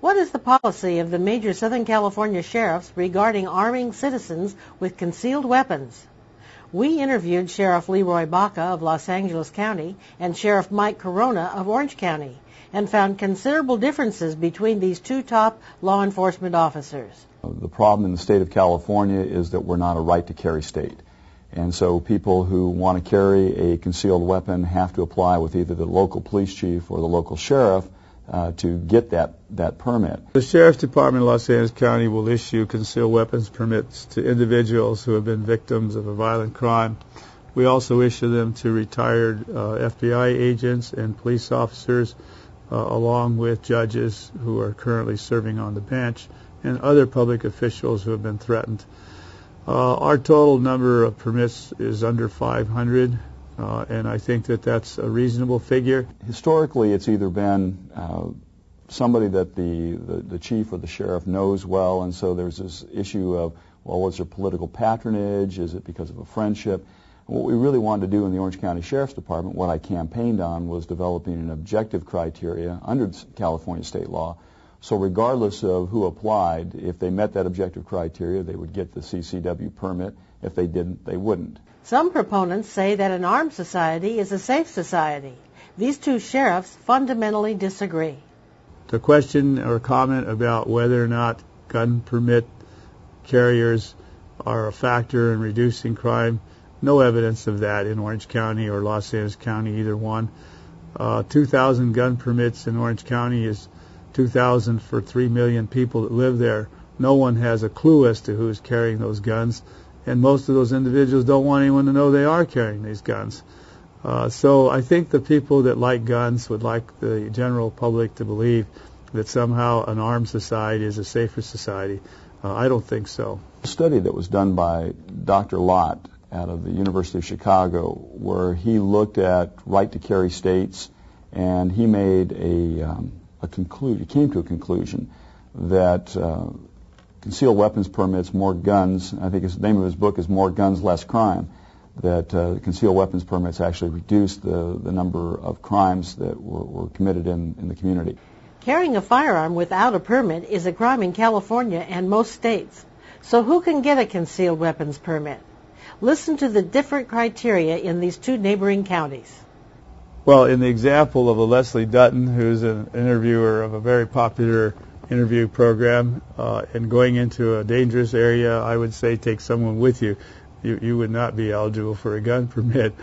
What is the policy of the major Southern California sheriffs regarding arming citizens with concealed weapons? We interviewed Sheriff Leroy Baca of Los Angeles County and Sheriff Mike Carona of Orange County and found considerable differences between these two top law enforcement officers. The problem in the state of California is that we're not a right-to-carry state. And so people who want to carry a concealed weapon have to apply with either the local police chief or the local sheriff to get that permit. The Sheriff's Department of Los Angeles County will issue concealed weapons permits to individuals who have been victims of a violent crime. We also issue them to retired FBI agents and police officers, along with judges who are currently serving on the bench and other public officials who have been threatened. Our total number of permits is under 500. And I think that that's a reasonable figure. Historically, it's either been somebody that the chief or the sheriff knows well, and so there's this issue of, well, was there political patronage? Is it because of a friendship? And what we really wanted to do in the Orange County Sheriff's Department, what I campaigned on, was developing an objective criteria under California state law. So regardless of who applied, if they met that objective criteria, they would get the CCW permit. If they didn't, they wouldn't. Some proponents say that an armed society is a safe society. These two sheriffs fundamentally disagree. The question or comment about whether or not gun permit carriers are a factor in reducing crime, no evidence of that in Orange County or Los Angeles County, either one. 2,000 gun permits in Orange County is 2,000 for 3 million people that live there. No one has a clue as to who's carrying those guns. And most of those individuals don't want anyone to know they are carrying these guns. So I think the people that like guns would like the general public to believe that somehow an armed society is a safer society. I don't think so. A study that was done by Dr. Lott out of the University of Chicago, where he looked at right-to-carry states, and he made he came to a conclusion that concealed weapons permits, more guns. I think the name of his book is More Guns, Less Crime. That concealed weapons permits actually reduced the number of crimes that were committed in the community. Carrying a firearm without a permit is a crime in California and most states. So who can get a concealed weapons permit? Listen to the different criteria in these two neighboring counties. Well, in the example of a Leslie Dutton, who's an interviewer of a very popular interview program, and going into a dangerous area, I would say take someone with you. You would not be eligible for a gun permit.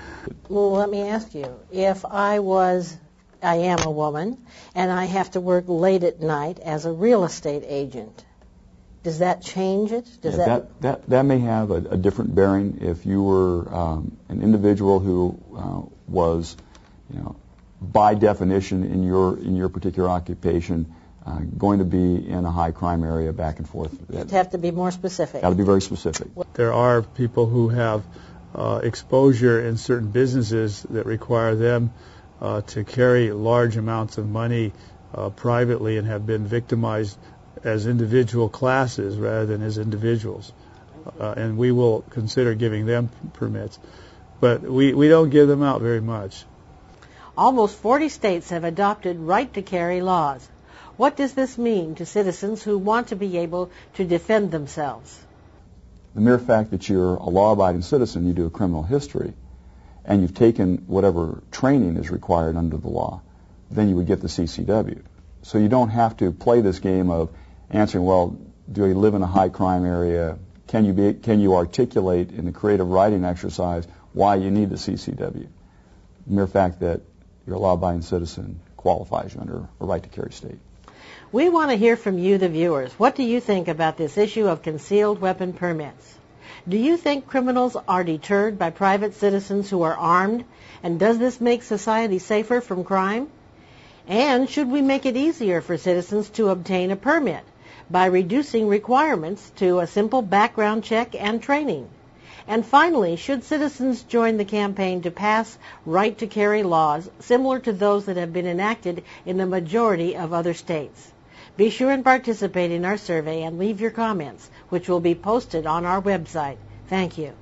Well, let me ask you, if I am a woman, and I have to work late at night as a real estate agent, does that change it? That may have a different bearing if you were an individual who was, by definition in your particular occupation, going to be in a high crime area back and forth. You'd have to be more specific. Got to be very specific. There are people who have exposure in certain businesses that require them to carry large amounts of money privately and have been victimized as individual classes rather than as individuals. And we will consider giving them permits. But we don't give them out very much. Almost 40 states have adopted right-to-carry laws. What does this mean to citizens who want to be able to defend themselves? The mere fact that you're a law-abiding citizen, you do a criminal history, and you've taken whatever training is required under the law, then you would get the CCW. So you don't have to play this game of answering, well, do you live in a high crime area? Can you articulate in the creative writing exercise why you need the CCW? The mere fact that you're a law-abiding citizen qualifies you under a right-to-carry state. We want to hear from you, the viewers. What do you think about this issue of concealed weapon permits? Do you think criminals are deterred by private citizens who are armed? And does this make society safer from crime? And should we make it easier for citizens to obtain a permit by reducing requirements to a simple background check and training? And finally, should citizens join the campaign to pass right-to-carry laws similar to those that have been enacted in the majority of other states? Be sure and participate in our survey and leave your comments, which will be posted on our website. Thank you.